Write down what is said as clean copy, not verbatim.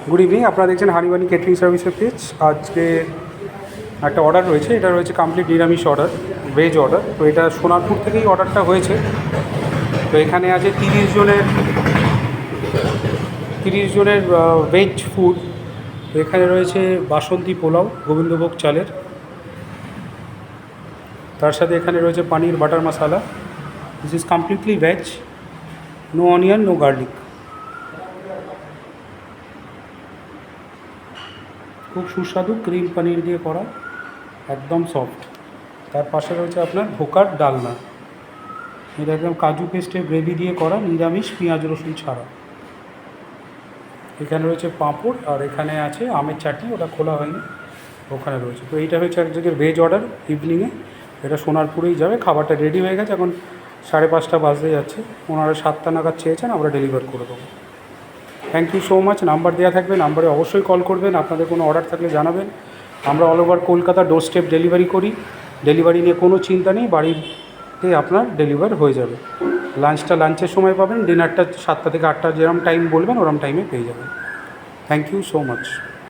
Good evening, আপনারা দেখছেন হানিবানি catering সার্ভিসের পেজ। আজকে একটা অর্ডার রয়েছে, এটা রয়েছে কমপ্লিট নিরামিষ অর্ডার, ভেজ অর্ডার। তো এটা সোনারপুর থেকেই অর্ডারটা হয়েছে। তো এখানে আছে 30 জনের ভেজ ফুড। তো এখানে রয়েছে বাসন্তী পোলাও গোবিন্দভোগ চালের, তার সাথে এখানে রয়েছে paneer butter masala. This is completely veg, no onion, no garlic. খুব সুস্বাদু ক্রিম পনির দিয়ে করা, একদম সফট। তার পাশে রয়েছে আপনার ধোকার ডালনা, এটা একদম কাজু পেস্টের গ্রেভি দিয়ে করা, নিরামিষ, পেঁয়াজ রসুন ছাড়া। এখানে রয়েছে পাঁপড়, আর এখানে আছে আমের চাটনি, ওটা খোলা হয়নি, ওখানে রয়েছে। তো এইটা হচ্ছে একজনের ভেজ অর্ডার ইভিনিংয়ে। এটা সোনারপুরেই যাবে। খাবারটা রেডি হয়ে গেছে, এখন 5:30 বাজতে যাচ্ছে। ওনারা 7টা নাগাদ চেয়েছেন, আমরা ডেলিভার করে দেবো। Thank you so much. Number দেওয়া থাকবে, নাম্বারে অবশ্যই কল করবেন। আপনাদের কোনো অর্ডার থাকলে জানাবেন। আমরা অল ওভার কলকাতা ডোর স্টেপ ডেলিভারি করি। ডেলিভারি নিয়ে কোনো চিন্তা নেই, বাড়িতে আপনার ডেলিভার হয়ে যাবে। লাঞ্চের সময় পাবেন, ডিনারটা 7টা থেকে 8টা যেরকম টাইম বলবেন ওরকম টাইমে পেয়ে যাবেন। Thank you so much.